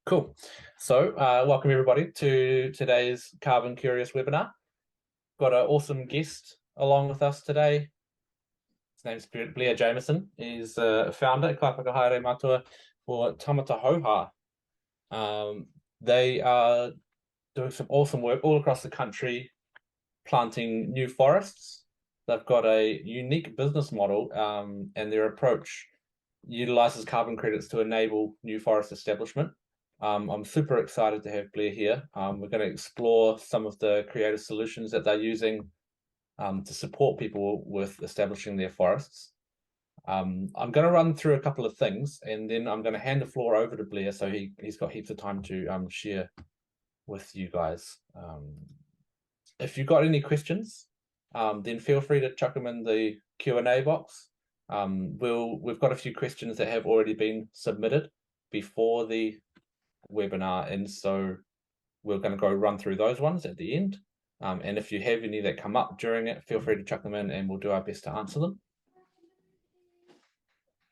Cool. So welcome everybody to today's CarbonCurious webinar. Got an awesome guest along with us today. His name's Blair Jamieson. He's a founder at Haere Matua for Tāmata Hauhā. They are doing some awesome work all across the country, planting new forests. They've got a unique business model, and their approach utilizes carbon credits to enable new forest establishment. I'm super excited to have Blair here. We're going to explore some of the creative solutions that they're using to support people with establishing their forests. I'm going to run through a couple of things, and then I'm going to hand the floor over to Blair so he's got heaps of time to share with you guys. If you've got any questions, then feel free to chuck them in the Q&A box. We've got a few questions that have already been submitted before the webinar, and so we're going to go run through those ones at the end, and if you have any that come up during it, feel free to chuck them in and we'll do our best to answer them.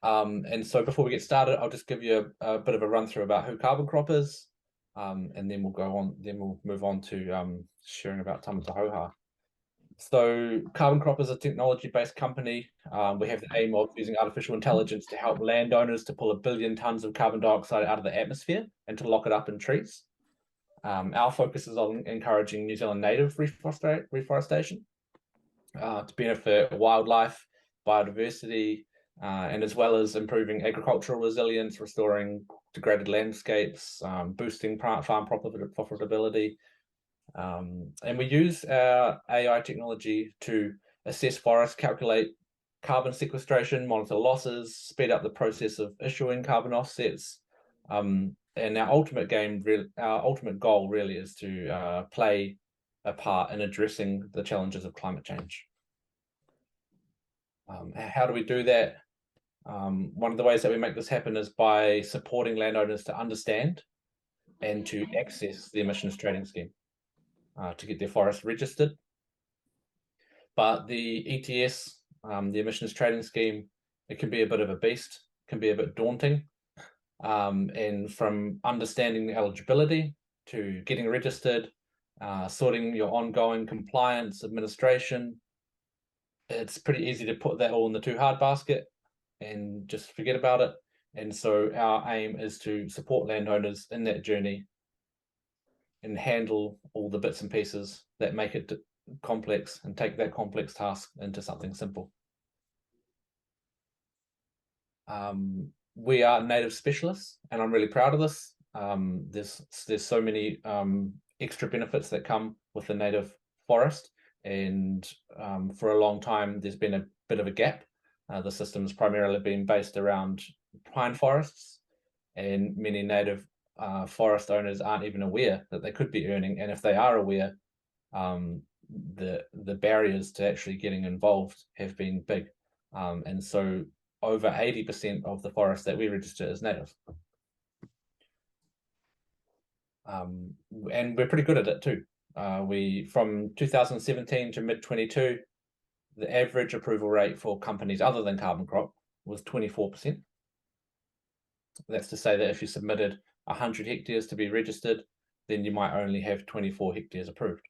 And so before we get started, I'll just give you a bit of a run through about who CarbonCrop is, and then we'll move on to sharing about Tāmata Hauhā. So CarbonCrop is a technology-based company. We have the aim of using artificial intelligence to help landowners to pull 1 billion tons of carbon dioxide out of the atmosphere and to lock it up in trees. Our focus is on encouraging New Zealand native reforestation to benefit wildlife, biodiversity, and as well as improving agricultural resilience, restoring degraded landscapes, boosting farm profitability. And we use our AI technology to assess forests, calculate carbon sequestration, monitor losses, speed up the process of issuing carbon offsets. And our ultimate goal really is to play a part in addressing the challenges of climate change. How do we do that? One of the ways that we make this happen is by supporting landowners to understand and to access the emissions trading scheme. To get their forest registered. But the ETS, the emissions trading scheme, it can be a bit of a beast, can be a bit daunting. And from understanding the eligibility to getting registered, sorting your ongoing compliance, administration, it's pretty easy to put that all in the too hard basket and just forget about it. And so our aim is to support landowners in that journey and handle all the bits and pieces that make it complex and take that complex task into something simple. We are native specialists, and I'm really proud of this. There's so many extra benefits that come with the native forest, and for a long time there's been a bit of a gap. The system's primarily been based around pine forests, and many native forest owners aren't even aware that they could be earning, and if they are aware, the barriers to actually getting involved have been big, and so over 80% of the forest that we register is native, and we're pretty good at it too. From 2017 to mid-22, the average approval rate for companies other than CarbonCrop was 24%. That's to say that if you submitted 100 hectares to be registered, then you might only have 24 hectares approved.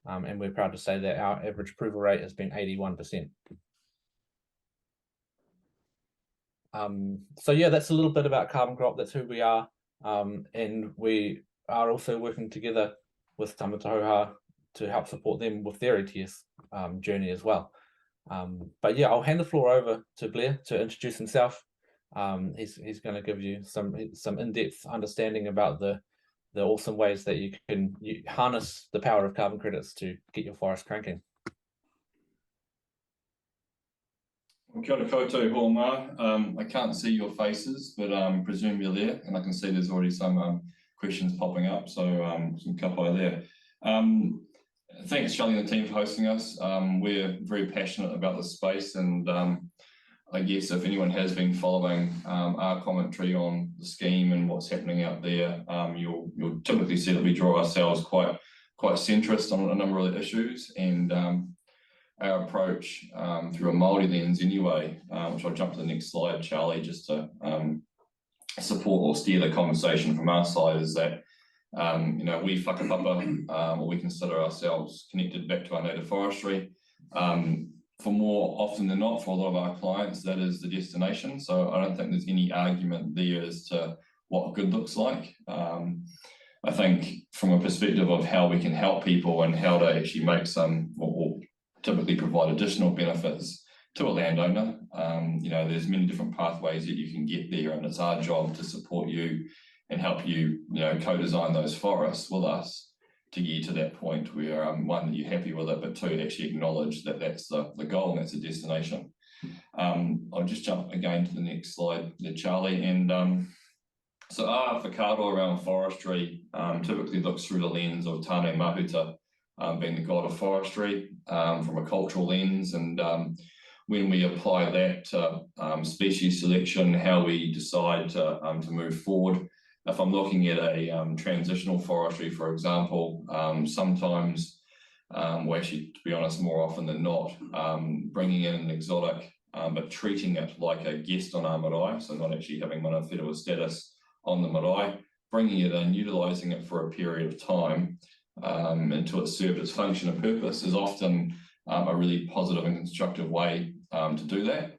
And we're proud to say that our average approval rate has been 81%. So yeah, that's a little bit about CarbonCrop. That's who we are. And we are also working together with Tāmata Hauhā to help support them with their ETS journey as well. But yeah, I'll hand the floor over to Blair to introduce himself. He's going to give you some in-depth understanding about the awesome ways that you can harness the power of carbon credits to get your forest cranking. Kia ora koutou hoʻomā. I can't see your faces, but presume you're there, and I can see there's already some questions popping up, so some kapai there. Thanks Charlie and the team for hosting us. We're very passionate about this space, and I guess if anyone has been following our commentary on the scheme and what's happening out there, you'll typically see that we draw ourselves quite centrist on a number of the issues, and our approach through a Māori lens anyway, which I'll jump to the next slide, Charlie, just to support or steer the conversation from our side is that we whakapapa, or we consider ourselves connected back to our native forestry. For more often than not, for a lot of our clients, that is the destination. So I don't think there's any argument there as to what good looks like. I think from a perspective of how we can help people and how to actually make some or typically provide additional benefits to a landowner, there's many different pathways that you can get there, and it's our job to support you and help you, co-design those forests with us to get you to that point where, one, that you're happy with it, but two, actually acknowledge that that's the goal and that's a destination. I'll just jump again to the next slide there, Charlie. And so our whakaaro around forestry typically looks through the lens of Tāne Mahuta, being the god of forestry, from a cultural lens. And when we apply that to species selection, how we decide to move forward. If I'm looking at a transitional forestry, for example, sometimes, well, actually, to be honest, more often than not, bringing in an exotic, but treating it like a guest on our marae, so not actually having mana whenua status on the marae, bringing it in, utilising it for a period of time until it served its function and purpose is often a really positive and constructive way to do that.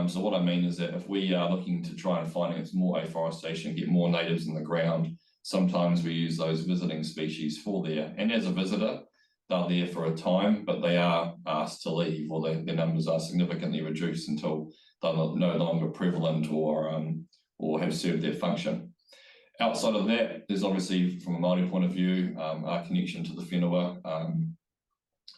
So what I mean is that if we are looking to try and finance more afforestation, get more natives in the ground, sometimes we use those visiting species for there. And as a visitor, they're there for a time, but they are asked to leave, or their numbers are significantly reduced until they're no longer prevalent or have served their function. Outside of that, there's obviously, from a Māori point of view, our connection to the whenua,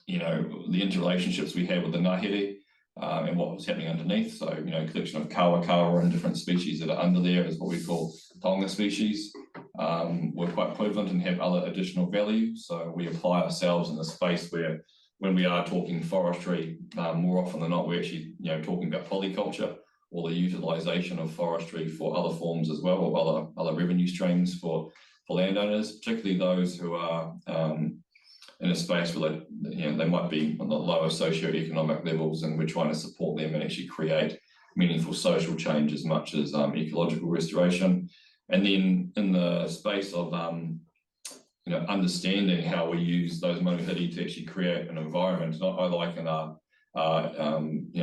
the interrelationships we have with the ngahere, and what was happening underneath. So, collection of kawa and different species that are under there is what we call tonga species. We're quite prevalent and have other additional value. So we apply ourselves in a space where, when we are talking forestry, more often than not, we're actually, talking about polyculture or the utilisation of forestry for other forms as well, or other revenue streams for landowners, particularly those who are in a space where they might be on the lower socioeconomic levels, and we're trying to support them and actually create meaningful social change as much as ecological restoration. And then in the space of understanding how we use those manuhiri to actually create an environment, I liken our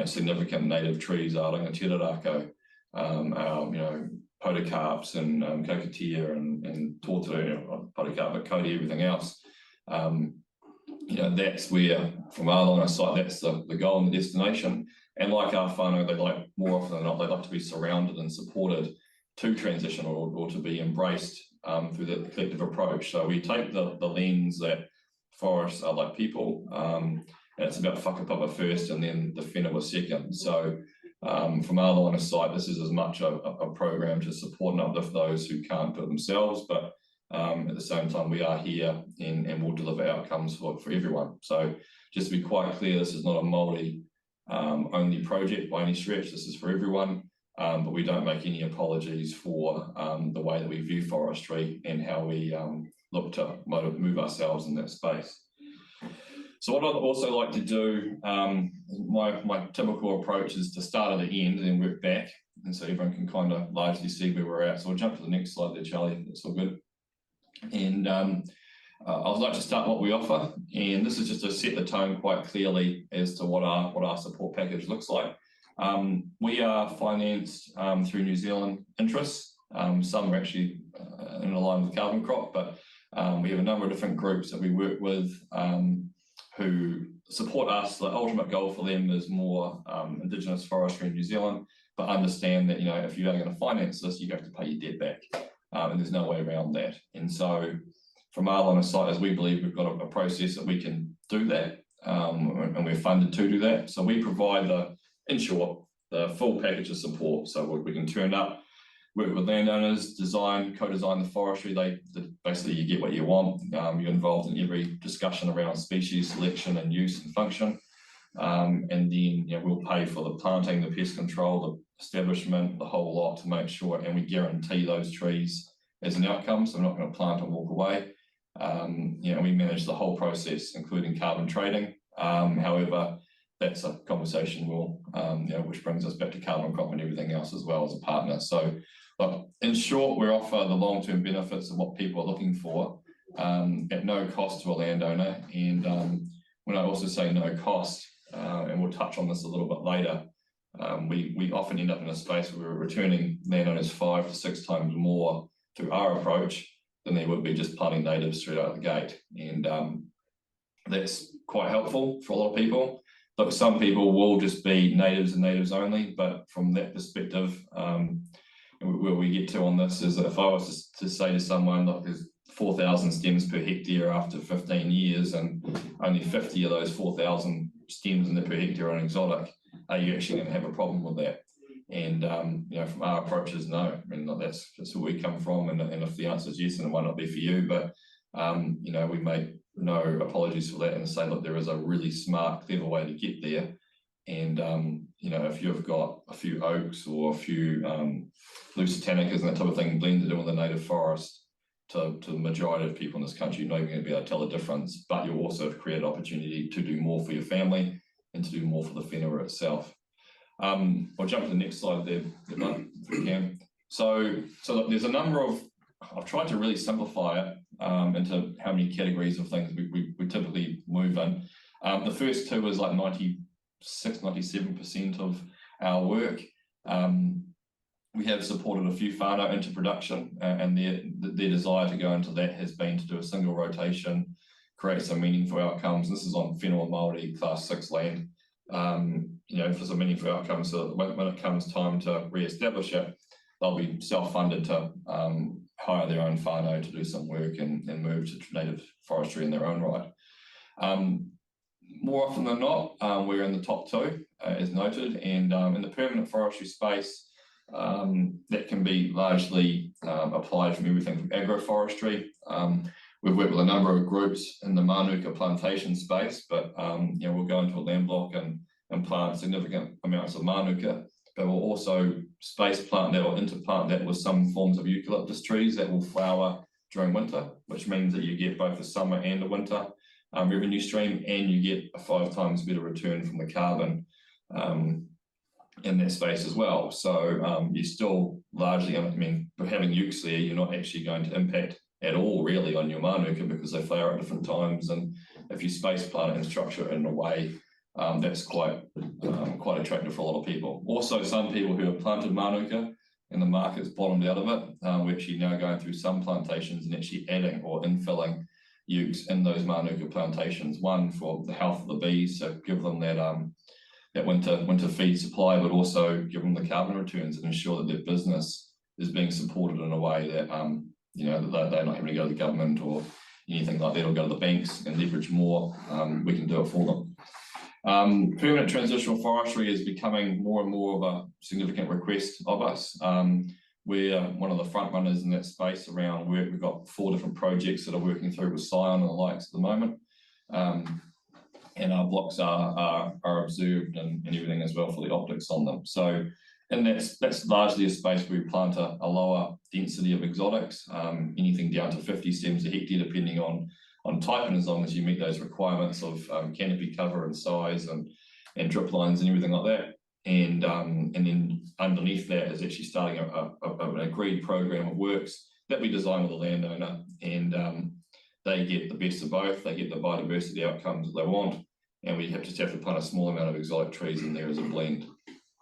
significant native trees, our rangatirarako, our podocarps and kokatia and tōturu, podocarp, but kodi, everything else. That's where, from our line of sight, that's the goal and the destination. And like our whānau, they like, more often than not, they like to be surrounded and supported to transition or to be embraced through the collective approach. So we take the lens that forests are like people, and it's about whakapapa first and then the whenua second. So from our line of sight, this is as much a program to support and uplift those who can't do it themselves, but at the same time, we are here and will deliver outcomes for everyone. So just to be quite clear, this is not a Māori only project by any stretch. This is for everyone, but we don't make any apologies for the way that we view forestry and how we look to move ourselves in that space. So what I'd also like to do, my typical approach is to start at the end and then work back, and so everyone can kind of largely see where we're at. So we'll jump to the next slide there, Charlie. That's all good. And I'd like to start what we offer, and this is just to set the tone quite clearly as to what our support package looks like. We are financed through New Zealand interests. Some are actually in line with CarbonCrop, but we have a number of different groups that we work with who support us. The ultimate goal for them is more Indigenous forestry in New Zealand, but understand that if you are going to finance this, you have to pay your debt back. And there's no way around that. And so from our line of sight, as we believe we've got a process that we can do that, and we're funded to do that. So we provide in short, the full package of support. So we can turn up, work with landowners, co-design the forestry. Basically you get what you want. You're involved in every discussion around species selection and use and function. And then we'll pay for the planting, the pest control, the establishment, the whole lot, to make sure, and we guarantee those trees as an outcome. So we're not going to plant and walk away. We manage the whole process, including carbon trading. However, that's a conversation which brings us back to CarbonCrop and everything else as well as a partner. So But in short, we offer the long-term benefits of what people are looking for at no cost to a landowner. And when I also say no cost, and we'll touch on this a little bit later, we often end up in a space where we're returning landowners 5 to 6 times more through our approach than they would be just planting natives straight out of the gate. And that's quite helpful for a lot of people. Look, some people will just be natives and natives only, but from that perspective, where we get to on this is that if I was to say to someone, look, there's 4,000 stems per hectare after 15 years and only 50 of those 4,000 stems in the per hectare are exotic, are you actually going to have a problem with that? And you know, from our approaches, no. I mean, that's where we come from, and if the answer is yes, then it might not be for you, but you know, we make no apologies for that and say, look, there is a really smart, clever way to get there. And you know, if you've got a few oaks or a few Lusitanicas and that type of thing blended in with the native forest, to the majority of people in this country, you're not even going to be able to tell the difference, but you'll also have created opportunity to do more for your family and to do more for the whenua itself. I'll jump to the next slide there, if we can. So look, there's a number of, I've tried to really simplify it into how many categories of things we typically move in. The first two is like 96–97% of our work. We have supported a few whānau into production, and their desire to go into that has been to do a single rotation, create some meaningful outcomes. This is on whenua Māori Class 6 land. You know, for some meaningful outcomes, so that when it comes time to re-establish it, they'll be self-funded to hire their own whānau to do some work and move to native forestry in their own right. More often than not, we're in the top 2, as noted, and in the permanent forestry space, that can be largely applied from everything from agroforestry. We've worked with a number of groups in the Manuka plantation space, but you know, we'll go into a land block and plant significant amounts of Manuka, but we'll also space plant that or interplant that with some forms of eucalyptus trees that will flower during winter, which means that you get both a summer and a winter revenue stream, and you get a 5 times better return from the carbon in that space as well. So you're still largely, I mean, for having ukes there, you're not actually going to impact at all really on your Manuka because they flower at different times, and if you space plant it and structure it in a way, that's quite attractive for a lot of people. Also, some people who have planted Manuka and the market's bottomed out of it, we're actually now going through some plantations and actually adding or infilling ukes in those Manuka plantations. One, for the health of the bees, so give them that that winter feed supply, but also give them the carbon returns and ensure that their business is being supported in a way that you know, that they're not having to go to the government or anything like that, or go to the banks and leverage more. We can do it for them. Permanent transitional forestry is becoming more and more of a significant request of us. We're one of the front runners in that space around work. We've got 4 different projects that are working through with Scion and the likes at the moment. And our blocks are observed and everything as well for the optics on them. So, and that's largely a space where we plant a lower density of exotics, anything down to 50 stems a hectare, depending on type, and as long as you meet those requirements of canopy cover and size and drip lines and everything like that. And then underneath that is actually starting an agreed program of works that we design with the landowner, and they get the best of both. They get the biodiversity outcomes that they want, and we just have to plant a small amount of exotic trees in there as a blend.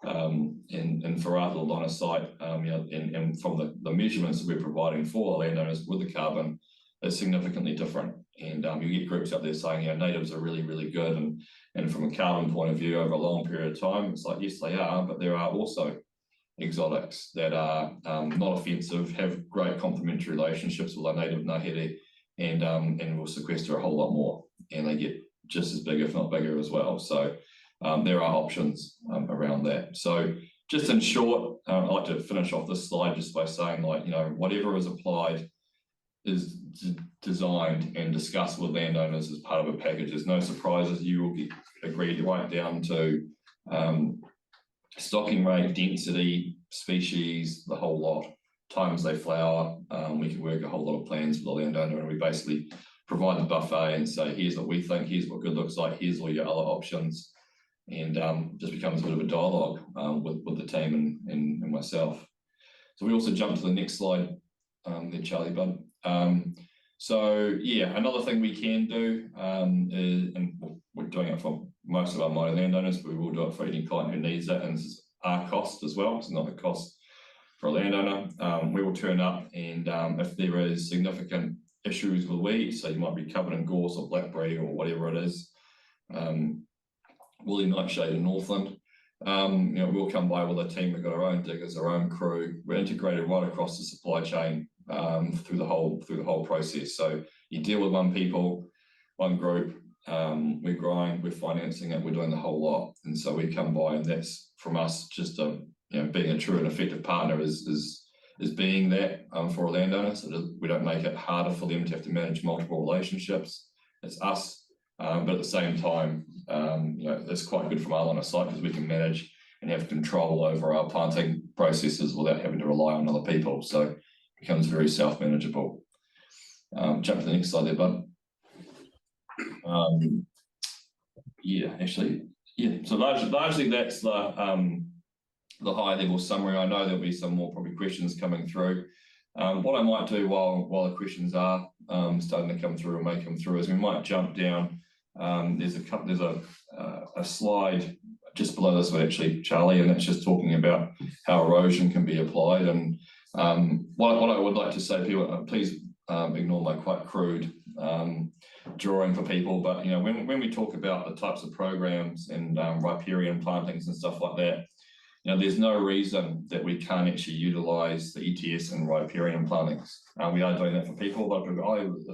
And for our little line of sight, you know, and from the measurements that we're providing for landowners with the carbon, it's significantly different. And you get groups out there saying, you know, natives are really, really good, and from a carbon point of view over a long period of time, it's like, yes, they are, but there are also exotics that are not offensive, have great complementary relationships with our native ngahere, and will sequester a whole lot more, and they get just as big, if not bigger, as well. So there are options around that. So just in short, I'd like to finish off this slide just by saying, like, you know, whatever is applied is designed and discussed with landowners as part of a package. There's no surprises. You will get agreed right down to stocking rate, density, species, the whole lot. Times they flower. We can work a whole lot of plans for the landowner, and we basically provide the buffet and say, here's what we think, here's what good looks like, here's all your other options, and just becomes a bit of a dialogue with the team and myself. So we also jump to the next slide there, Charlie, bud. So yeah, another thing we can do is, and we're doing it for most of our mining landowners, but we will do it for any client who needs it, and this is our cost as well. It's not a cost for a landowner. We will turn up, and if there is significant issues with weeds, so you might be covered in gorse or blackberry or whatever it is, woolly nightshade in Northland, we'll come by with a team. We've got our own diggers, our own crew. We're integrated right across the supply chain through the whole process. So you deal with one group. We're growing, we're financing it, we're doing the whole lot, and so we come by, and that's from us just being a true and effective partner is being that for a landowner. So we don't make it harder for them to have to manage multiple relationships. It's us, but at the same time, it's quite good from our line of sight because we can manage and have control over our planting processes without having to rely on other people. So it becomes very self-manageable. Jump to the next slide there, bud. So largely that's the high level summary. I know there'll be some more probably questions coming through. What I might do while the questions are starting to come through or may come through is we might jump down. There's a slide just below this one actually, Charlie, and that's just talking about how erosion can be applied. And what I would like to say, people, please ignore my quite crude drawing for people, but when we talk about the types of programs and riparian plantings and stuff like that, there's no reason that we can't actually utilize the ETS and riparian plantings. We are doing that for people. Like,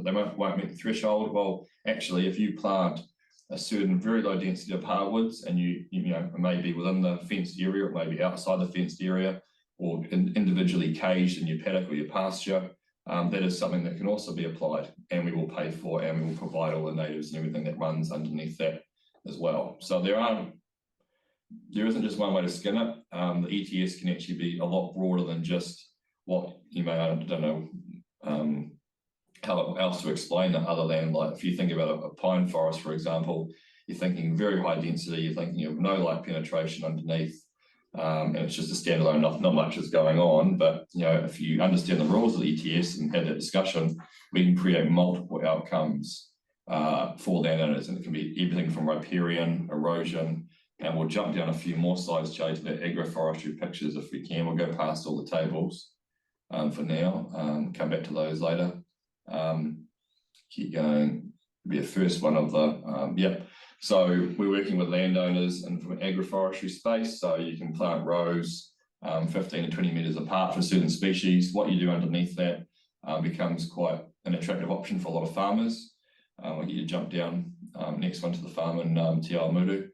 they won't meet the threshold. Well, actually, if you plant a certain very low density of hardwoods, and you may be within the fenced area, or maybe outside the fenced area, or individually caged in your paddock or your pasture, that is something that can also be applied, and we will pay for, and we will provide all the natives and everything that runs underneath that as well. So there isn't just one way to skin it. The ETS can actually be a lot broader than just what you may, I don't know how else to explain that other than, like, if you think about a pine forest, for example, you're thinking very high density, you're thinking of no light penetration underneath, and it's just a standalone, not much is going on. But if you understand the rules of the ETS and have that discussion, we can create multiple outcomes for landowners, and it can be everything from riparian, erosion. And we'll jump down a few more slides, Jay, to the agroforestry pictures if we can. We'll go past all the tables for now, come back to those later. Keep going. Be a first one of the, So we're working with landowners and from an agroforestry space. So you can plant rows 15 to 20 metres apart for certain species. What you do underneath that becomes quite an attractive option for a lot of farmers. I'll get you to jump down next one to the farm in Te Awamutu.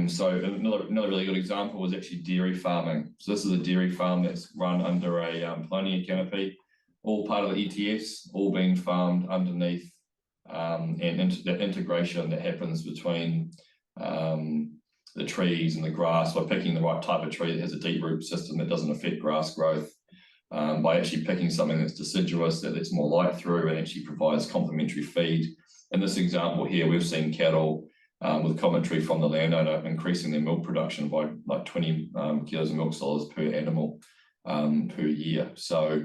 So another really good example was actually dairy farming. So this is a dairy farm that's run under a paulownia canopy, all part of the ETS, all being farmed underneath, and that integration that happens between the trees and the grass by picking the right type of tree that has a deep root system that doesn't affect grass growth, by actually picking something that's deciduous, that lets more light through and actually provides complementary feed. In this example here, we've seen cattle with commentary from the landowner increasing their milk production by like 20 kilos of milk solids per animal per year. So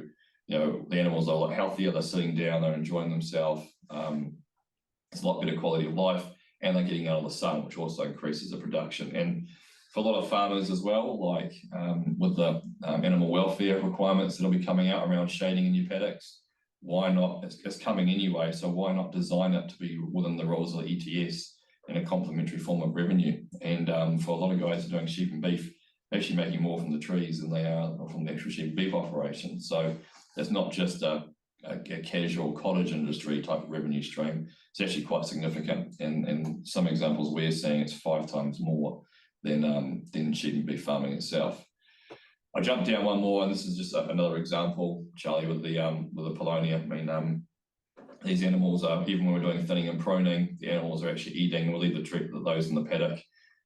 the animals are a lot healthier, they're sitting down, they're enjoying themselves. It's a lot better quality of life, and they're getting out of the sun, which also increases the production. And for a lot of farmers as well, like with the animal welfare requirements that'll be coming out around shading in your paddocks, why not? It's coming anyway, so why not design it to be within the rules of the ETS in a complementary form of revenue? And for a lot of guys who are doing sheep and beef, actually making more from the trees than they are from the actual sheep and beef operation. So it's not just a casual cottage industry type of revenue stream. It's actually quite significant. And some examples we're seeing it's 5 times more than sheep and beef farming itself. I jumped down one more, and this is just another example, Charlie, with the paulownia. I mean, these animals are, even when we're doing thinning and pruning, the animals are actually eating. We'll leave those in the paddock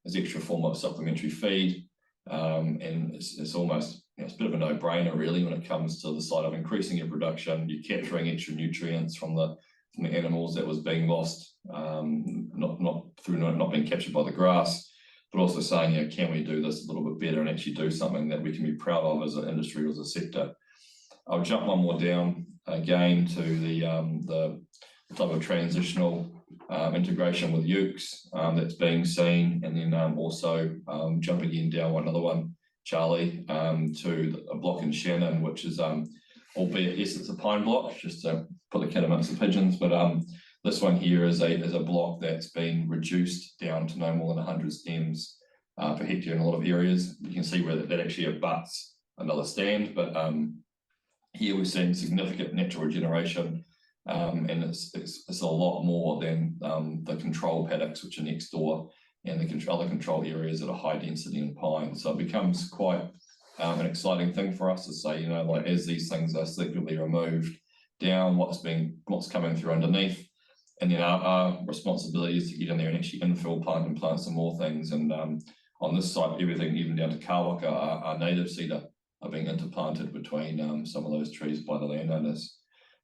as extra form of supplementary feed. And it's almost, it's a bit of a no-brainer really when it comes to the side of increasing your production. You're capturing extra nutrients from the animals that was being lost, not being captured by the grass, but also saying, you know, can we do this a little bit better and actually do something that we can be proud of as an industry or as a sector. I'll jump one more down again to the type of transitional integration with ukes that's being seen, and then also jump again down another one, Charlie, to a block in Shannon, which is albeit yes, it's a pine block, just to put the cat amongst the pigeons, but this one here is a block that's been reduced down to no more than 100 stems per hectare in a lot of areas. You can see where that actually abuts another stand, but here we're seeing significant natural regeneration, and it's a lot more than the control paddocks which are next door, and the other control areas that are high density in pine. So it becomes quite an exciting thing for us to say, you know, like as these things are selectively removed down, what's coming through underneath, and then our responsibility is to get in there and actually infill plant some more things. And on this site, everything even down to Kawaka, our native cedar, are being interplanted between some of those trees by the landowners.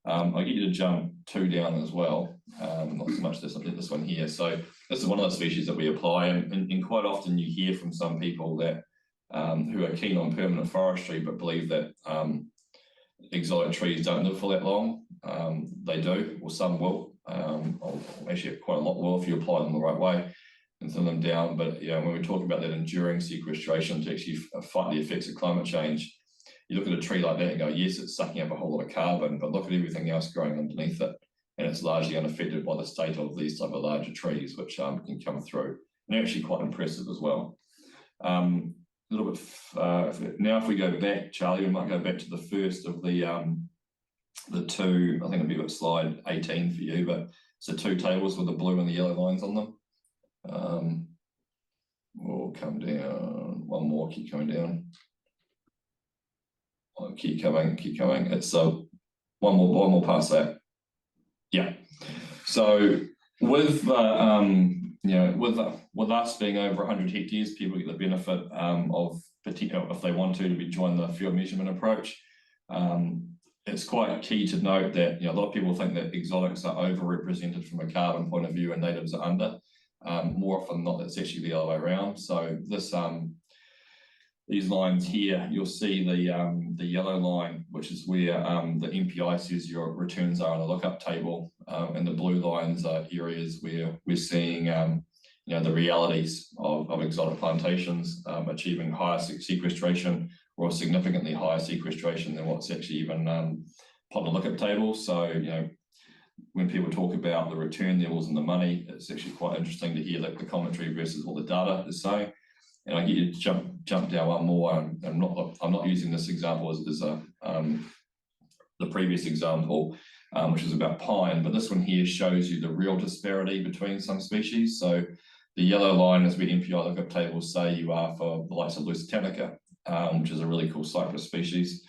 I'll get you to jump 2 down as well, not so much this one here. So this is one of the species that we apply, and quite often you hear from some people that who are keen on permanent forestry but believe that exotic trees don't live for that long. They do, or some will. Actually, quite a lot will if you apply them the right way and thin them down. But you know, when we talk about that enduring sequestration to actually fight the effects of climate change, you look at a tree like that and go, yes, it's sucking up a whole lot of carbon, but look at everything else growing underneath it, and it's largely unaffected by the state of these type of larger trees, which can come through, and they're actually quite impressive as well. A little bit now, if we go back, Charlie, we might go back to the first of the 2. I think it'll be about slide 18 for you, but it's the 2 tables with the blue and the yellow lines on them. We'll come down one more, keep coming down. Oh, keep coming. It's one more past that. Yeah. So with you know, with us being over 100 hectares, people get the benefit of particular, if they want to join the field measurement approach. It's quite key to note that, you know, a lot of people think that exotics are overrepresented from a carbon point of view and natives are under. More often than not, it's actually the other way around. So this these lines here, you'll see the yellow line, which is where the MPI says your returns are on the lookup table, and the blue lines are areas where we're seeing you know, the realities of exotic plantations achieving higher sequestration, or significantly higher sequestration than what's actually even on the lookup table. So, you know, when people talk about the return levels and the money, it's actually quite interesting to hear like the commentary versus what the data is saying. And I get you to jump down one more. I'm not using this example as the previous example, which is about pine, but this one here shows you the real disparity between some species. So the yellow line is where MPI lookup tables say you are for the likes of Lusitanica, which is a really cool cypress species.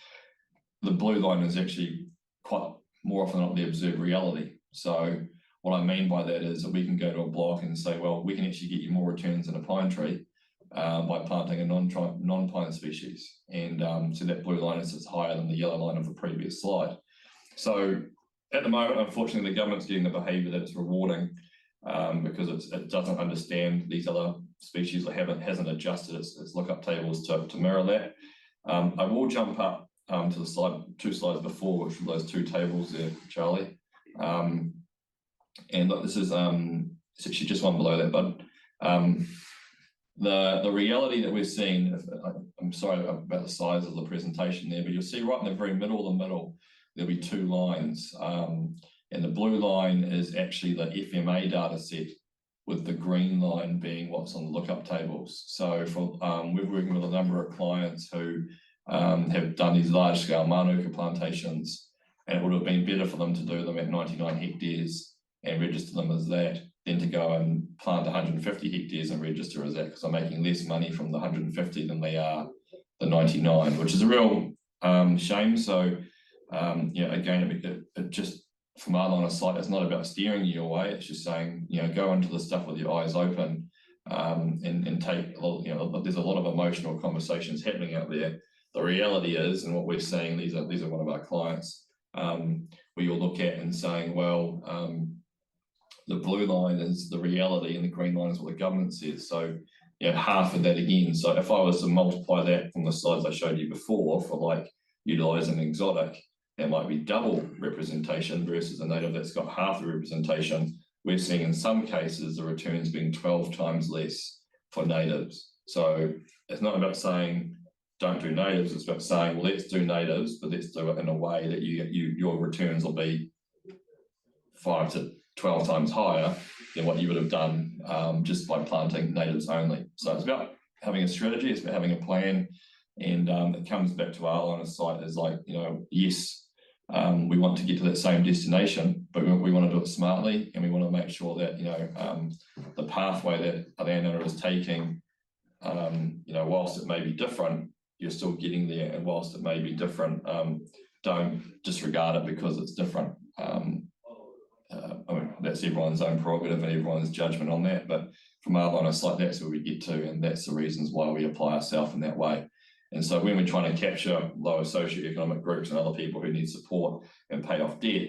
The blue line is actually quite more often than not the observed reality. So what I mean by that is that we can go to a block and say, well, we can actually get you more returns in a pine tree by planting a non-pine species. And so that blue line is higher than the yellow line of the previous slide. So at the moment, unfortunately, the government's getting the behaviour that it's rewarding because it doesn't understand these other species, or hasn't adjusted its lookup tables to mirror that. I will jump up to the slide, 2 slides before, which were those 2 tables there, Charlie. And look, this is it's actually just one below that, but the reality that we're seeing, I'm sorry about the size of the presentation there, but you'll see right in the very middle, there'll be 2 lines. And the blue line is actually the FMA data set, with the green line being what's on the lookup tables. So for we're working with a number of clients who have done these large scale manuka plantations, and it would have been better for them to do them at 99 hectares and register them as that than to go and plant 150 hectares and register as that, because they're making less money from the 150 than they are the 99, which is a real shame. So you know, again, it just, from our line of sight, it's not about steering you away. It's just saying, you know, go into the stuff with your eyes open and take a lot. You know, there's a lot of emotional conversations happening out there. The reality is, and what we're seeing, these are one of our clients, where you'll look at and saying, well, the blue line is the reality and the green line is what the government says. So half of that again. So if I was to multiply that from the slides I showed you before for like utilising exotic, that might be double representation versus a native that's got half the representation. We're seeing in some cases the returns being 12 times less for natives. So it's not about saying don't do natives, it's about saying, well, let's do natives, but let's do it in a way that your returns will be 5 to 12 times higher than what you would have done just by planting natives only. So it's about having a strategy, it's about having a plan, and it comes back to our line of sight as like, yes, we want to get to that same destination, but we want to do it smartly, and we want to make sure that the pathway that a landowner is taking, whilst it may be different, you're still getting there, and whilst it may be different, don't disregard it because it's different. I mean, that's everyone's own prerogative and everyone's judgment on that, but from our line of sight, that's where we get to, and that's the reasons why we apply ourselves in that way. And so when we're trying to capture lower socioeconomic groups and other people who need support and pay off debt,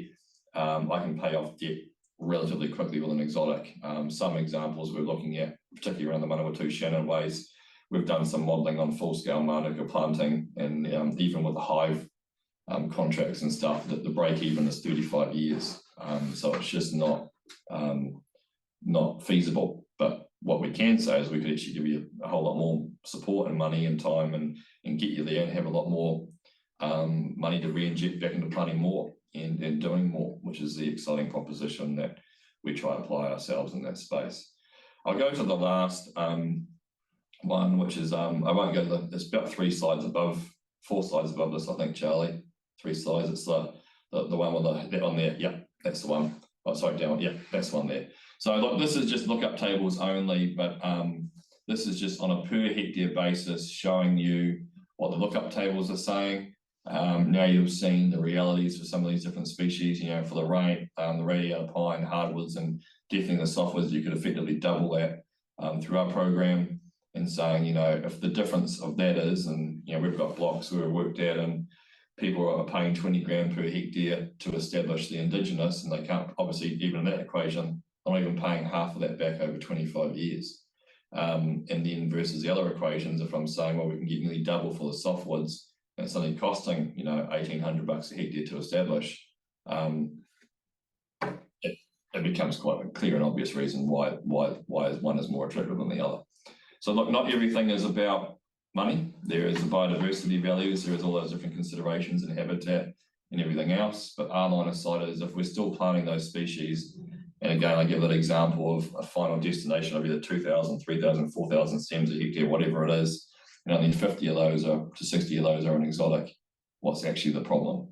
I can pay off debt relatively quickly with an exotic. Some examples we're looking at, particularly around the Manawatu Shannon ways, we've done some modelling on full-scale Mānuka planting, and even with the hive contracts and stuff, that the break-even is 35 years. So it's just not feasible. But what we can say is we could actually give you a whole lot more support and money and time and get you there and have a lot more money to re-inject back into planting more and doing more, which is the exciting proposition that we try to apply ourselves in that space. I'll go to the last one, which is, I won't go to it's about 4 slides above this, I think, Charlie. 3 slides, it's the one with that on there. Yep, that's the one. Oh, sorry, down. Yep, that's the one there. So look, this is just lookup tables only, but this is just on a per hectare basis showing you what the lookup tables are saying. Now you've seen the realities for some of these different species, for the rain, the radiata pine, hardwoods, and definitely the softwoods, you could effectively double that through our program, and saying, if the difference of that is, and we've got blocks where we've worked out and people are paying 20 grand per hectare to establish the indigenous, and they can't, obviously, even in that equation, they're not even paying half of that back over 25 years. And then versus the other equations, if I'm saying, well, we can get nearly double for the softwoods, and it's only costing, $1,800 a hectare to establish, it becomes quite a clear and obvious reason why one is more attractive than the other. So look, not everything is about money. There is the biodiversity values, there is all those different considerations and habitat and everything else, but our line of sight is if we're still planting those species, and again, I give that example of a final destination of either 2,000, 3,000, 4,000 stems a hectare, whatever it is, and only 50 of those to 60 of those are an exotic, what's actually the problem?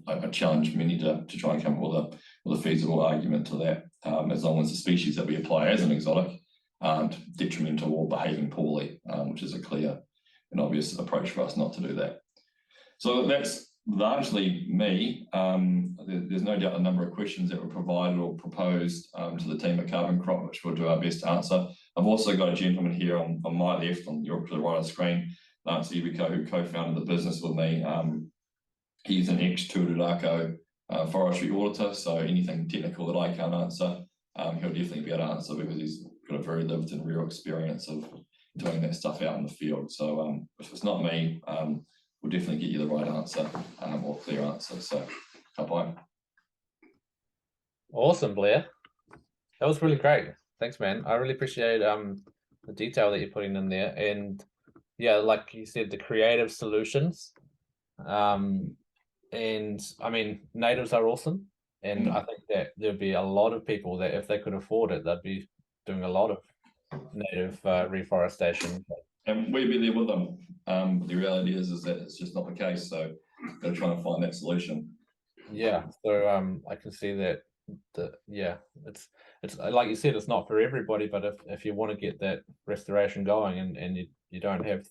I challenge many to try and come up with a feasible argument to that, as long as the species that we apply as an exotic aren't detrimental or behaving poorly, which is a clear and obvious approach for us not to do that. So that's largely me. There's no doubt a number of questions that were provided or proposed to the team at CarbonCrop, which we'll do our best to answer. I've also got a gentleman here on my left, on your to the right of the screen, Lance Ibiko, who co-founded the business with me. He's an ex-Tūrarako forestry auditor, so anything technical that I can't answer, he'll definitely be able to answer, because he's got a very lived and real experience of doing that stuff out in the field. So if it's not me, we'll definitely get you the right answer or clear answer. So, bye. Awesome, Blair. That was really great. Thanks, man. I really appreciate the detail that you're putting in there, and yeah, like you said, the creative solutions. And I mean, natives are awesome, and I think that there'd be a lot of people that if they could afford it, they'd be doing a lot of native reforestation. And we'd be there with them. The reality is that it's just not the case. So got to try and find that solution. Yeah. So I can see that it's like you said, it's not for everybody, but if you want to get that restoration going and you don't have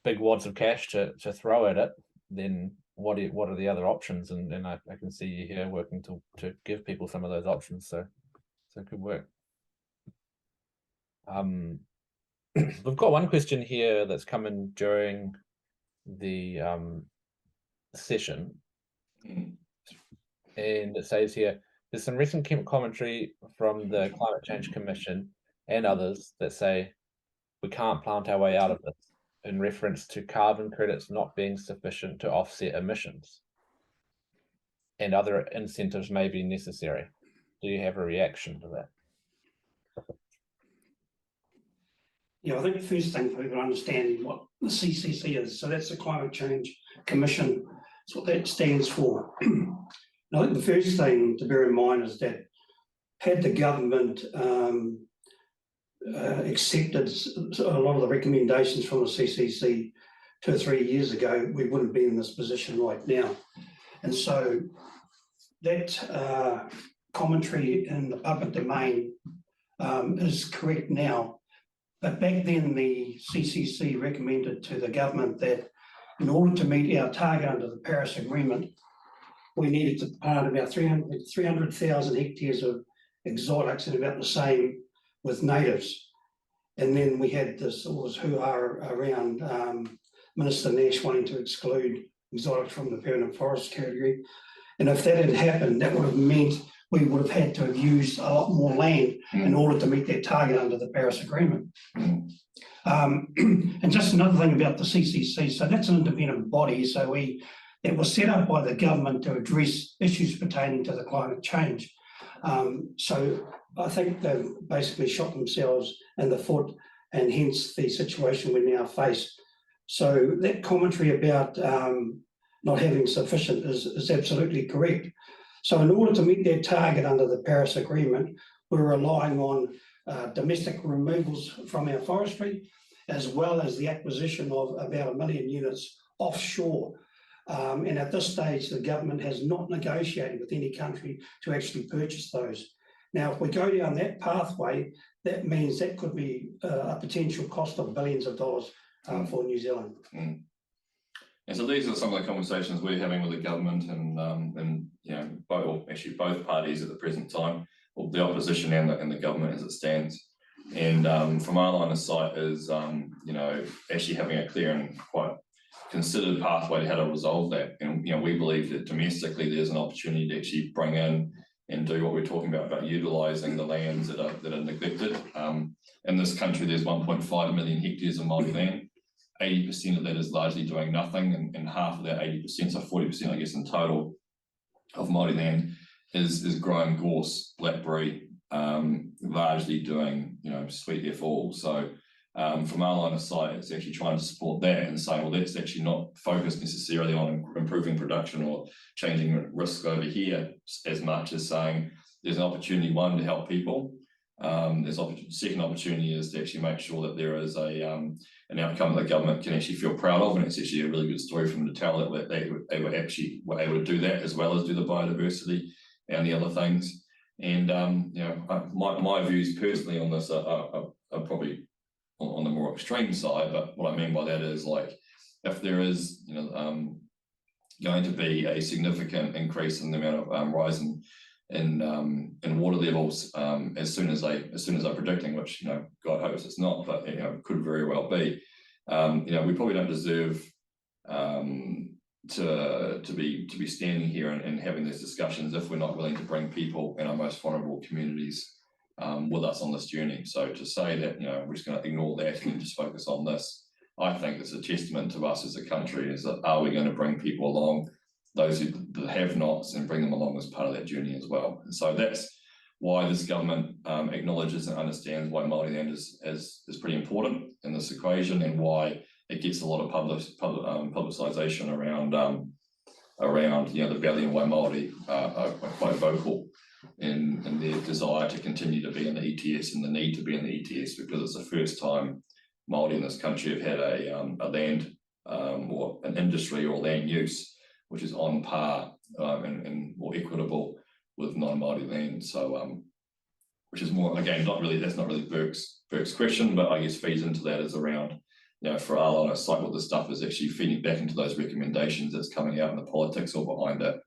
big wads of cash to throw at it, then what are the other options? And I can see you here working to give people some of those options. So good work. We've got one question here that's come in during the session, and it says here, there's some recent commentary from the Climate Change Commission and others that say we can't plant our way out of this, in reference to carbon credits not being sufficient to offset emissions, and other incentives may be necessary. Do you have a reaction to that? Yeah, I think the first thing for people to understand is what the CCC is. So that's the Climate Change Commission. That's what that stands for. And I think the first thing to bear in mind is that had the government accepted a lot of the recommendations from the CCC 2 or 3 years ago, we wouldn't be in this position right now. And so that commentary in the public domain is correct now. But back then, the CCC recommended to the government that in order to meet our target under the Paris Agreement, we needed to plant about 300,000 hectares of exotics and about the same with natives. And then we had all this hoo-ha around Minister Nash wanting to exclude exotics from the permanent forest category. And if that had happened, that would have meant we would have had to have used a lot more land in order to meet that target under the Paris Agreement. And just another thing about the CCC, so that's an independent body, so it was set up by the government to address issues pertaining to the climate change. So I think they've basically shot themselves in the foot, and hence the situation we now face. So that commentary about not having sufficient is absolutely correct. So in order to meet their target under the Paris Agreement, we're relying on domestic removals from our forestry, as well as the acquisition of about 1 million units offshore. And at this stage, the government has not negotiated with any country to actually purchase those. Now, if we go down that pathway, that means that could be a potential cost of billions of dollars for New Zealand. And so these are some of the conversations we're having with the government and you know, both parties at the present time, or the opposition and the government as it stands. And from our line of sight is you know, actually having a clear and quite considered pathway to how to resolve that. And you know, we believe that domestically there's an opportunity to actually bring in and do what we're talking about utilising the lands that are neglected. In this country, there's 1.5 million hectares of Māori land. 80% of that is largely doing nothing, and half of that 80%, so 40%, I guess, in total of Māori land is growing gorse, blackberry, largely doing, you know, sweet F all. So from our line of sight, it's actually trying to support that and say, well, that's actually not focused necessarily on improving production or changing risk over here as much as saying there's an opportunity, one, to help people. Second opportunity is to actually make sure that there is an outcome that the government can actually feel proud of, and it's actually a really good story for them to tell that they were able to do that as well as do the biodiversity and the other things. And you know, my views personally on this are probably on the more extreme side, but what I mean by that is, like, if there is, you know, going to be a significant increase in the amount of rise in water levels as soon as they're predicting, which, you know, God hopes it's not, but you know, it could very well be. You know, we probably don't deserve to be standing here and having these discussions if we're not willing to bring people in our most vulnerable communities with us on this journey. So to say that, you know, we're just going to ignore that and just focus on this, I think it's a testament to us as a country, is that are we going to bring people along, those who have nots, and bring them along as part of that journey as well. And so that's why this government acknowledges and understands why Māori land is pretty important in this equation, and why it gets a lot of publicisation around you know, the value, and why Māori are quite vocal in their desire to continue to be in the ETS and the need to be in the ETS, because it's the first time Māori in this country have had a land or an industry or land use which is on par and more equitable with non-Māori land. So which is more, again, that's not really Burke's question, but I guess feeds into that, is around, you know, for our line of sight, what the stuff is actually feeding back into those recommendations that's coming out in the politics all behind it.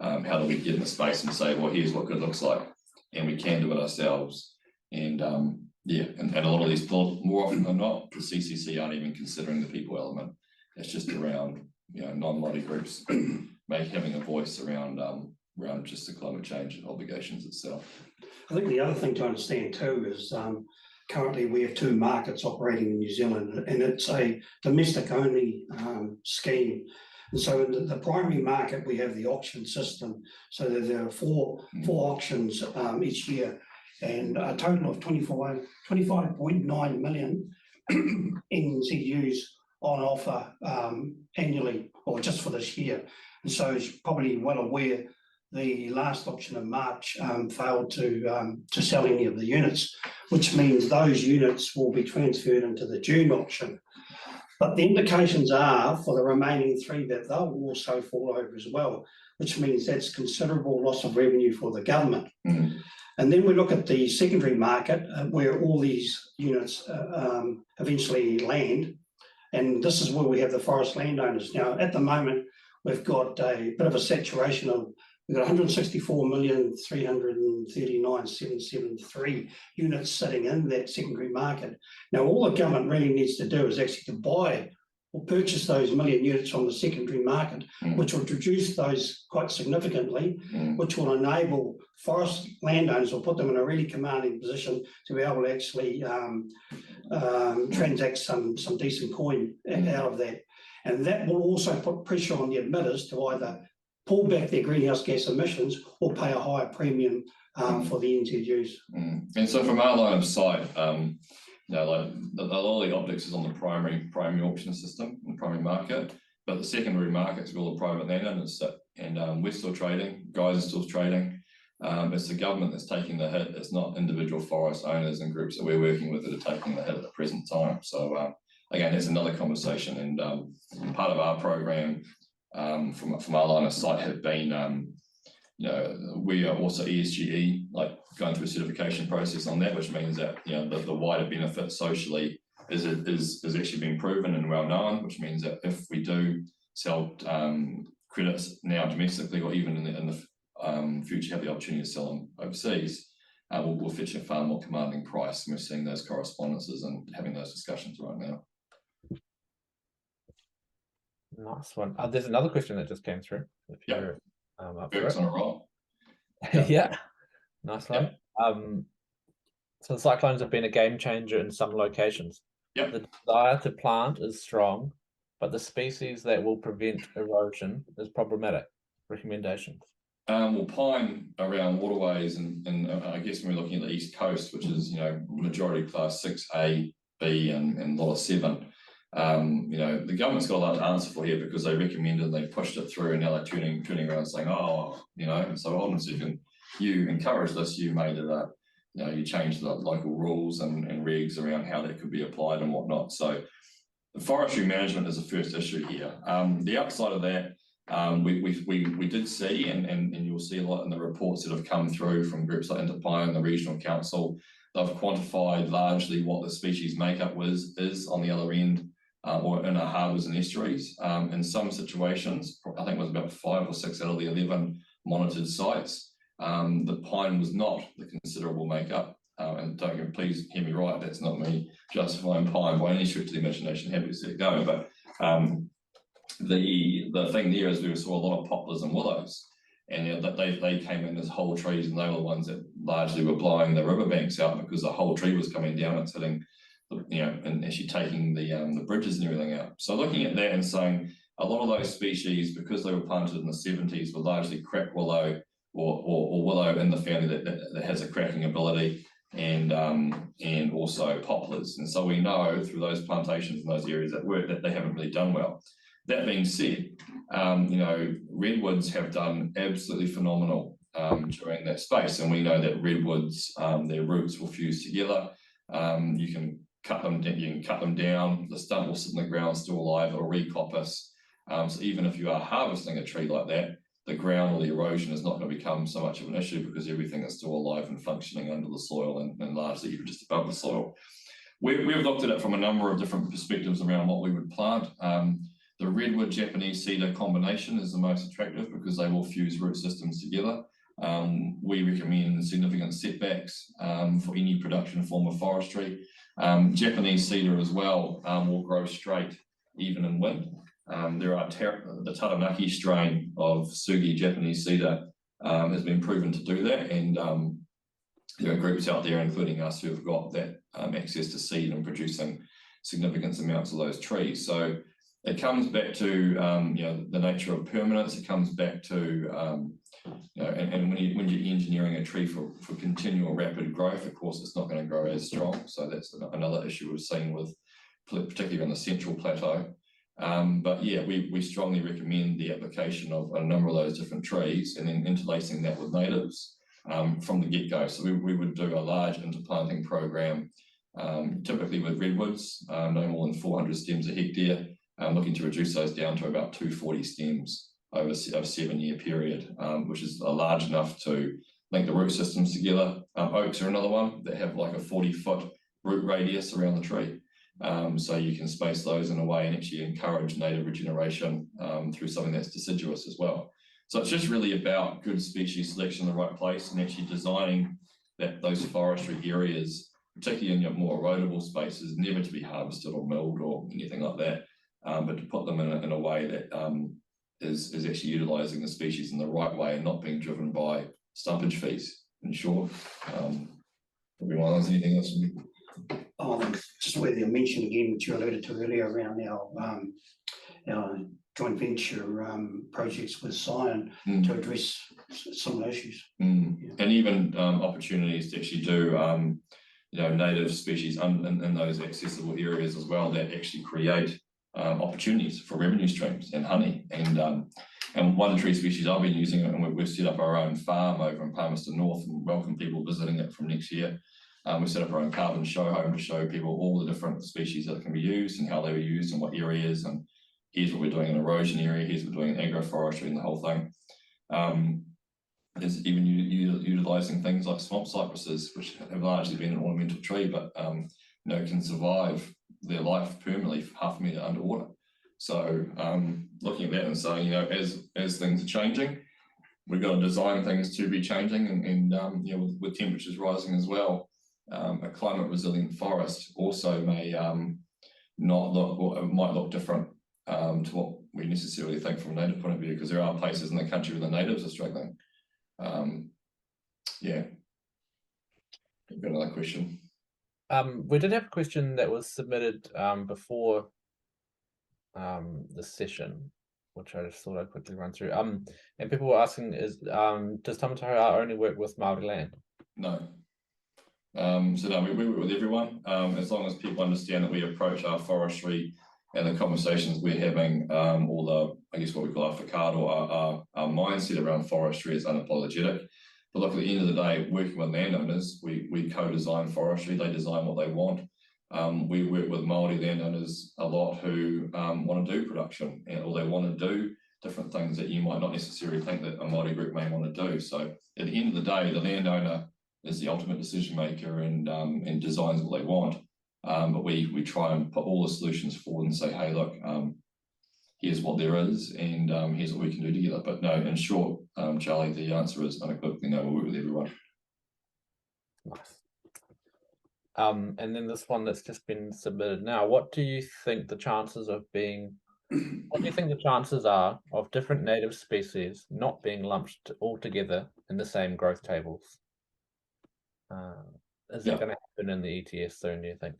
How do we get in the space and say, well, here's what good looks like, and we can do it ourselves. And yeah, and a lot of these, more often than not, the CCC aren't even considering the people element. It's just around, you know, non-Māori groups having a voice around just the climate change obligations itself. I think the other thing to understand too is currently we have 2 markets operating in New Zealand, and it's a domestic only scheme. And so in the primary market, we have the auction system. So there are four auctions each year, and a total of 25.9 million NZUs on offer annually, or just for this year. And so as you're probably well aware, the last auction in March failed to sell any of the units, which means those units will be transferred into the June auction. But the indications are for the remaining 3 that they'll also fall over as well, which means that's considerable loss of revenue for the government. And then we look at the secondary market where all these units eventually land. And this is where we have the forest landowners. Now, at the moment, we've got a bit of a saturation of, we've got 164,339,773 units sitting in that secondary market. Now, all the government really needs to do is actually to buy or purchase those million units from the secondary market, which will reduce those quite significantly, which will enable forest landowners or put them in a really commanding position to be able to actually transact some decent coin out of that. And that will also put pressure on the emitters to either pull back their greenhouse gas emissions or pay a higher premium for the NZUs. And so from our line of sight, you know, like a lot of the optics is on the primary auction system, the primary market, but the secondary market's where all the private landowners sit, and we're still trading, guys are still trading. It's the government that's taking the hit. It's not individual forest owners and groups that we're working with that are taking the hit at the present time. So again, there's another conversation, and part of our program from our line of sight have been, you know, we are also ESGE, like going through a certification process on that, which means that, you know, the wider benefit socially is actually being proven and well known, which means that if we do sell credits now domestically, or even in the future have the opportunity to sell them overseas, we'll fetch a far more commanding price. And we're seeing those correspondences and having those discussions right now. Nice one. There's another question that just came through. If you're up for it. On a roll. Yeah, nice one. So the cyclones have been a game changer in some locations. The desire to plant is strong, but the species that will prevent erosion is problematic. Recommendations? Well, pine around waterways, and I guess when we're looking at the East Coast, which is, you know, majority class 6A, B, and lot of 7. You know, the government's got a lot to answer for here, because they recommended, they pushed it through, and now they're turning around and saying, oh, you know, and so hold on a second, you encouraged this, you made it up, you know, you changed the local rules and regs around how that could be applied and whatnot. So the forestry management is the first issue here. The upside of that, we did see, and you'll see a lot in the reports that have come through from groups like Interpine and the Regional Council. They've quantified largely what the species makeup is on the other end, or in our harbours and estuaries. In some situations, I think it was about 5 or 6 out of the 11 monitored sites, the pine was not the considerable makeup. And please hear me right, that's not me justifying pine by any stretch of the imagination, happy to see it go. But the thing there is we saw a lot of poplars and willows, and you know, they came in as whole trees, and they were the ones that largely were blowing the riverbanks out, because the whole tree was coming down and hitting, you know, and actually taking the bridges and everything out. So looking at that and saying a lot of those species, because they were planted in the 70s, were largely crack willow or willow in the family that has a cracking ability, and also poplars. And so we know through those plantations in those areas that work that they haven't really done well. That being said, you know, redwoods have done absolutely phenomenal during that space, and we know that redwoods, their roots will fuse together. You can cut them down, the stump will sit in the ground still alive, it'll recoppice. So even if you are harvesting a tree like that, the ground or the erosion is not going to become so much of an issue, because everything is still alive and functioning under the soil, and largely even just above the soil. We've looked at it from a number of different perspectives around what we would plant. The redwood Japanese cedar combination is the most attractive, because they will fuse root systems together. We recommend significant setbacks for any production form of forestry. Japanese cedar as well will grow straight even in wind. There are the Taranaki strain of Sugi Japanese cedar has been proven to do that, and there are groups out there, including us, who have got that access to seed and producing significant amounts of those trees. So it comes back to the nature of permanence. It comes back to and when you're engineering a tree for continual rapid growth, of course, it's not going to grow as strong. So that's another issue we've seen with, particularly on the central plateau. But yeah, we strongly recommend the application of a number of those different trees and then interlacing that with natives from the get-go. So we would do a large interplanting program, typically with redwoods, no more than 400 stems a hectare, looking to reduce those down to about 240 stems over a 7-year period, which is large enough to link the root systems together. Oaks are another one that have like a 40-foot root radius around the tree. So you can space those in a way and actually encourage native regeneration through something that's deciduous as well. So it's just really about good species selection in the right place and actually designing those forestry areas, particularly in your more erodible spaces, never to be harvested or milled or anything like that, but to put them in a way that is actually utilising the species in the right way and not being driven by stumpage fees. In short, anything else? I think just worthy of mention again, which you alluded to earlier around our joint venture projects with Scion to address similar issues. Yeah. And even opportunities to actually do native species in those accessible areas as well that actually create opportunities for revenue streams and honey. And one tree species I've been using, and we've set up our own farm over in Palmerston North and welcome people visiting it from next year. We set up our own carbon show home to show people all the different species that can be used and how they were used and what areas. And here's what we're doing in erosion area, here's what we're doing in agroforestry and the whole thing. There's even utilising things like swamp cypresses, which have largely been an ornamental tree, but can survive their life permanently for half a metre underwater. So looking at that and saying, as things are changing, we've got to design things to be changing, and with temperatures rising as well, a climate resilient forest also may not look, or it might look different to what we necessarily think from a native point of view, because there are places in the country where the natives are struggling. Yeah. I've got another question. We did have a question that was submitted before this session, which I just thought I'd quickly run through. And people were asking, does Tāmata Hauhā only work with Māori land? No. So no, we work with everyone, as long as people understand that we approach our forestry and the conversations we're having, or the, I guess what we call our facade or our mindset around forestry is unapologetic. But look, at the end of the day, working with landowners, we co-design forestry, they design what they want. We work with Māori landowners a lot who want to do production, or they want to do different things that you might not necessarily think that a Māori group may want to do. So at the end of the day, the landowner is the ultimate decision maker and designs what they want. But we try and put all the solutions forward and say, hey, look, here's what there is, and here's what we can do together. But no, in short, Charlie, the answer is unequivocally no, we'll work with everyone. Nice. And then this one that's just been submitted now. What do you think the chances are of different native species not being lumped all together in the same growth tables? Is that going to happen in the ETS soon, do you think?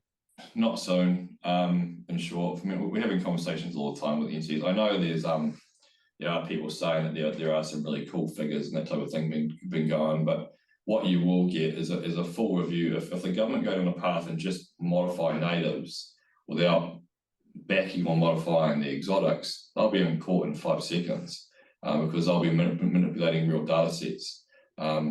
Not soon, in short. I mean, we're having conversations all the time with the entities. I know there's there are people saying that there are some really cool figures and that type of thing been going, but what you will get is a full review. If the government go down a path and just modify natives without backing or modifying the exotics, they'll be in court in 5 seconds because they'll be manipulating real data sets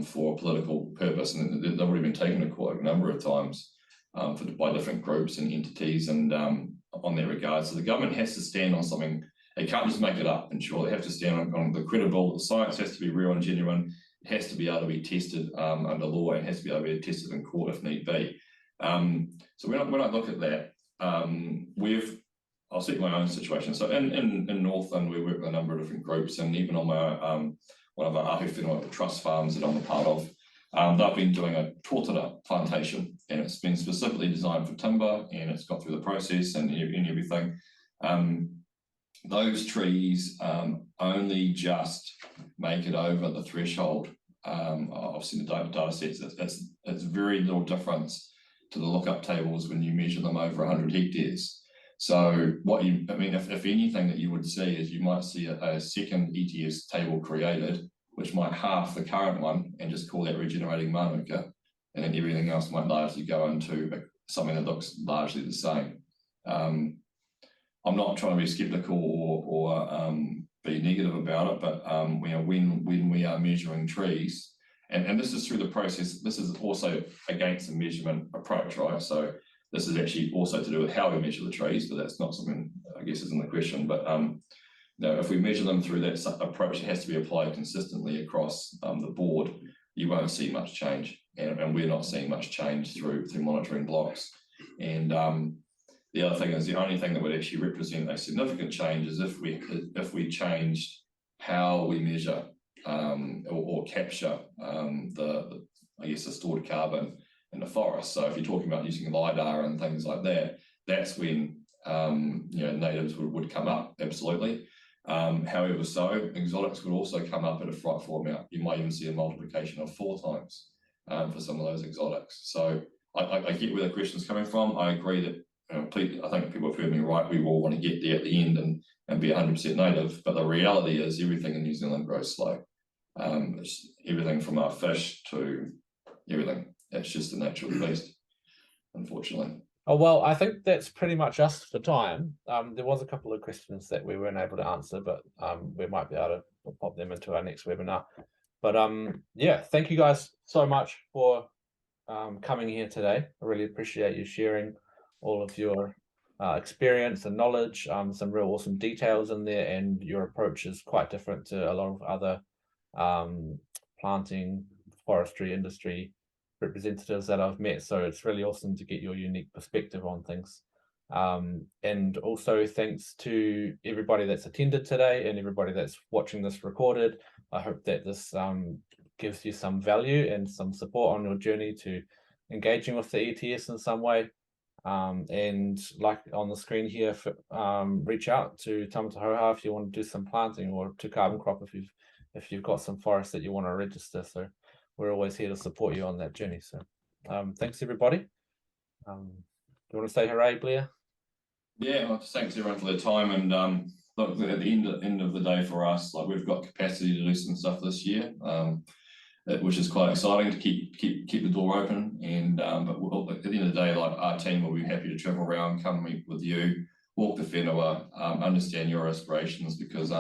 for a political purpose, and they've already been taken to court a number of times by different groups and entities and on that regard. So the government has to stand on something. They can't just make it up, and sure, they have to stand on the credible. The science has to be real and genuine. It has to be able to be tested under law. It has to be able to be tested in court if need be. So we're not looking at that. I'll speak my own situation. So in Northland, we work with a number of different groups, and even on my one of our ahu whenua trust farms that I'm a part of, they've been doing a tōtara plantation, and it's been specifically designed for timber, and it's got through the process and everything. Those trees only just make it over the threshold. I've seen the data sets. It's very little difference to the lookup tables when you measure them over 100 hectares. So if anything that you would see is you might see a second ETS table created, which might half the current one and just call that regenerating manuka, and then everything else might largely go into something that looks largely the same. I'm not trying to be skeptical or be negative about it, but when we are measuring trees, and this is through the process, this is also against the measurement approach, right? So this is actually also to do with how we measure the trees, but that's not something I guess isn't the question. But if we measure them through that approach, it has to be applied consistently across the board. You won't see much change, and we're not seeing much change through monitoring blocks. And the other thing is the only thing that would actually represent a significant change is if we changed how we measure or capture the stored carbon in the forest. So if you're talking about using LiDAR and things like that, that's when natives would come up, absolutely. However, so exotics would also come up at a frightful amount. You might even see a multiplication of 4 times for some of those exotics. So I get where the question's coming from. I agree that I think people have heard me right. We all want to get there at the end and be 100% native, but the reality is everything in New Zealand grows slow. It's everything from our fish to everything. It's just the nature of the beast, unfortunately. Oh, well, I think that's pretty much us for time. There was a couple of questions that we weren't able to answer, but we might be able to pop them into our next webinar. But yeah, thank you guys so much for coming here today. I really appreciate you sharing all of your experience and knowledge, some real awesome details in there, and your approach is quite different to a lot of other planting, forestry industry representatives that I've met. So it's really awesome to get your unique perspective on things. And also thanks to everybody that's attended today and everybody that's watching this recorded. I hope that this gives you some value and some support on your journey to engaging with the ETS in some way. And like on the screen here, reach out to Tāmata Hauhā if you want to do some planting, or to CarbonCrop if you've got some forests that you want to register. So we're always here to support you on that journey. So thanks everybody. Do you want to say hooray, Blair? Yeah, well, thanks everyone for their time. And look, at the end of the day for us, like, we've got capacity to do some stuff this year, which is quite exciting to keep the door open. And but at the end of the day, like, our team will be happy to travel around, come meet with you, walk the whenua, understand your aspirations, because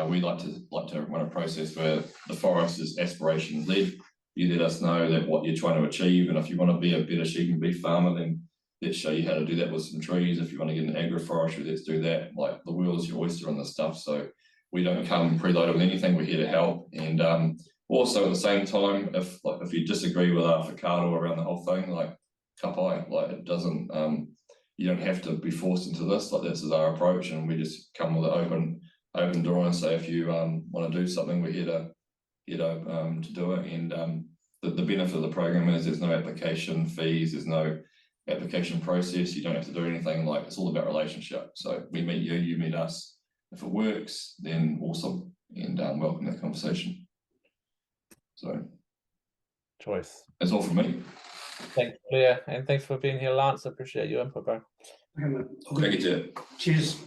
we like to run a process where the forest is aspiration led. You let us know that what you're trying to achieve, and if you want to be a better sheep and beef farmer, then let's show you how to do that with some trees. If you want to get into agroforestry, let's do that. Like, the world's your oyster on this stuff. So we don't come preloaded with anything. We're here to help. And also at the same time, if you disagree with our whakaaro around the whole thing, like, ka pai, like, it doesn't, you don't have to be forced into this. Like, this is our approach, and we just come with an open door and say, if you want to do something, we're here to do it. And the benefit of the program is there's no application fees, there's no application process, you don't have to do anything. Like, it's all about relationship. So we meet you, you meet us. If it works, then awesome, and welcome that conversation. So Choice. That's all from me. Thanks, Blair, and thanks for being here, Lance. I appreciate your input, bro. Okay, Thank you, Jet. cheers.